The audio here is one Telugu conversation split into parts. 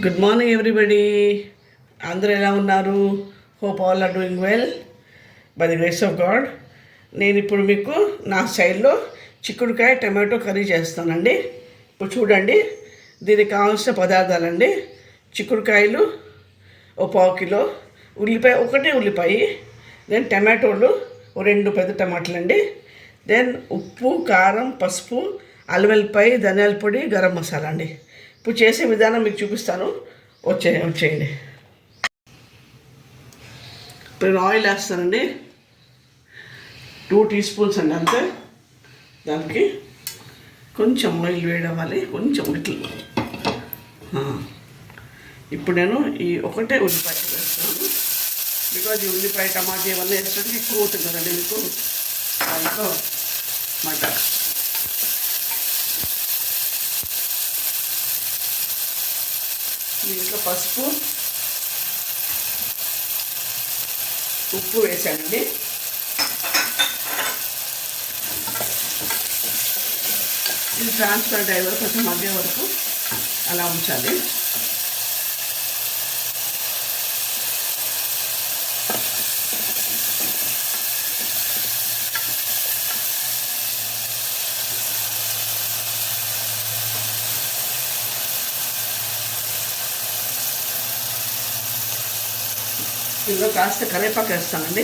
Good morning everybody. అందరూ ఎలా ఉన్నారు? Hope all are doing well by the grace of God. నేను ఇప్పుడు మీకు నా స్టైల్లో చిక్కుడుకాయ టమాటో కర్రీ చేస్తానండి. ఇప్పుడు చూడండి, దీనికి కావాల్సిన పదార్థాలండి: చిక్కుడుకాయలు ఓ 1/4 కిలో, ఒకటే ఉల్లిపాయ, దెన్ టమాటోలు 2 పెద్ద టమాటాలు అండి, దెన్ ఉప్పు, కారం, పసుపు, అల్లం వెల్లిపాయ, ధనియాల పొడి, గరం మసాలా అండి. ఇప్పుడు చేసే విధానం మీకు చూపిస్తాను, వచ్చేయండి. ఇప్పుడు నేను ఆయిల్ వేస్తానండి, 2 టీ స్పూన్స్ అండి అంతే. దానికి కొంచెం ఆయిల్ వేడవ్వాలి, కొంచెం ఇట్లు. ఇప్పుడు నేను ఈ ఒకటే ఉల్లిపాయ వేస్తాను, బికాజ్ ఈ ఉల్లిపాయ టమాటా ఇవన్నీ వేస్తుంటే ఎక్కువ అవుతుంది కదండి మీకు దాంట్లో మాట. దీంట్లో పసుపు, ఉప్పు వేసానండి. ఇది ట్రాన్స్పరెంట్ అయ్యే వరకు, కొంచెం మధ్య వరకు అలా ఉంచాలి. ఇందులో కాస్త కరివేపాకు వేస్తానండి.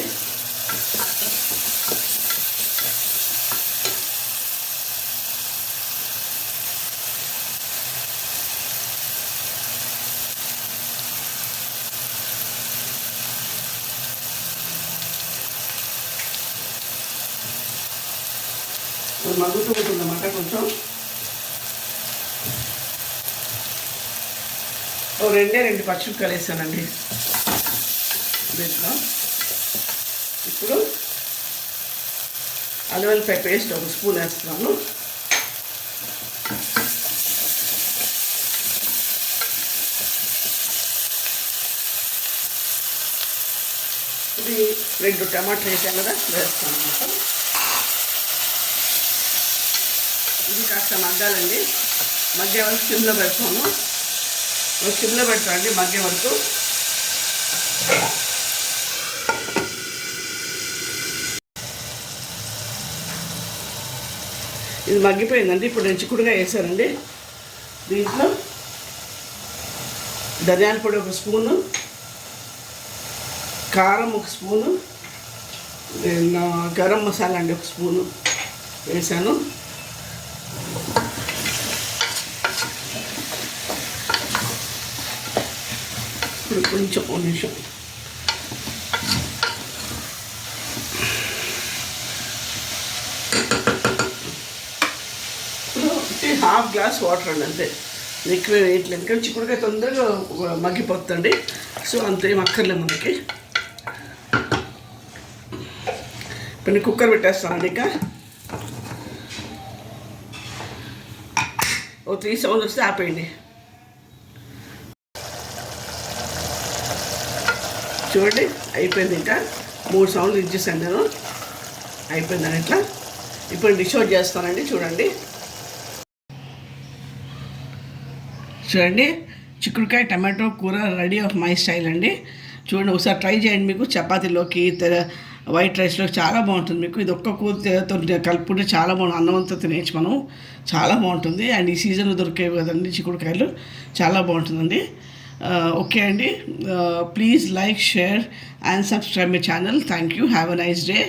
మగ్గుతూ ఉంటుందన్నమాట. కొంచెం రెండు పచ్చిమిరపకాయలు వేసానండి దీంట్లో. ఇప్పుడు అల్లం వెల్లిపాయ పేస్ట్ 1 స్పూన్ వేస్తున్నాను. ఇది 2 టమాటాలు వేసాను కదా, వేస్తాను అన్నమాట. ఇది కాస్త మగ్గాలండి, మధ్య వరకు సిమ్లో పెడతాను. సిమ్లో పెడతానండి మధ్య వరకు. ఇది మగ్గిపోయిందండి. ఇప్పుడు నేను చిక్కుడుకాయ వేసానండి. దీంట్లో ధనియాల పొడి 1 స్పూను, కారం 1 స్పూను, గరం మసాలా అండి 1 స్పూను వేసాను. ఇప్పుడు కొంచెం 1 నిమిషం ½ గ్లాస్ వాటర్ అండి అంతే, ఎక్కువ వేయట్లేదు. ఎందుకంటే చిక్కుడుకాయ తొందరగా మగ్గిపోతుంది, సో అంతేం అక్కర్లేదు మనకి. ఇప్పుడు నేను కుక్కర్ పెట్టేస్తానండి. ఇంకా 3 సౌండ్స్ వస్తే ఆపేయండి. చూడండి అయిపోయింది. ఇంకా 3 సౌండ్లు ఇచ్చేసాను నేను, అయిపోయిందని ఇట్లా. ఇప్పుడు డిష్ అవుట్ చేస్తానండి. చూడండి చిక్కుడుకాయ టమాటో కూర రెడీ ఆఫ్ మై స్టైల్ అండి. చూడండి, ఒకసారి ట్రై చేయండి. మీకు చపాతీలోకి, వైట్ రైస్లో చాలా బాగుంటుంది. మీకు ఇది ఒక్క కూరతో కలుపుకుంటే చాలా బాగుంటుంది. అన్నంతో తినేసి మనం చాలా బాగుంటుంది. అండ్ ఈ సీజన్లో దొరికేవి కదండి చిక్కుడుకాయలు, చాలా బాగుంటుందండి. ఓకే అండి, please like, share and subscribe my channel. Thank you. Have a nice day.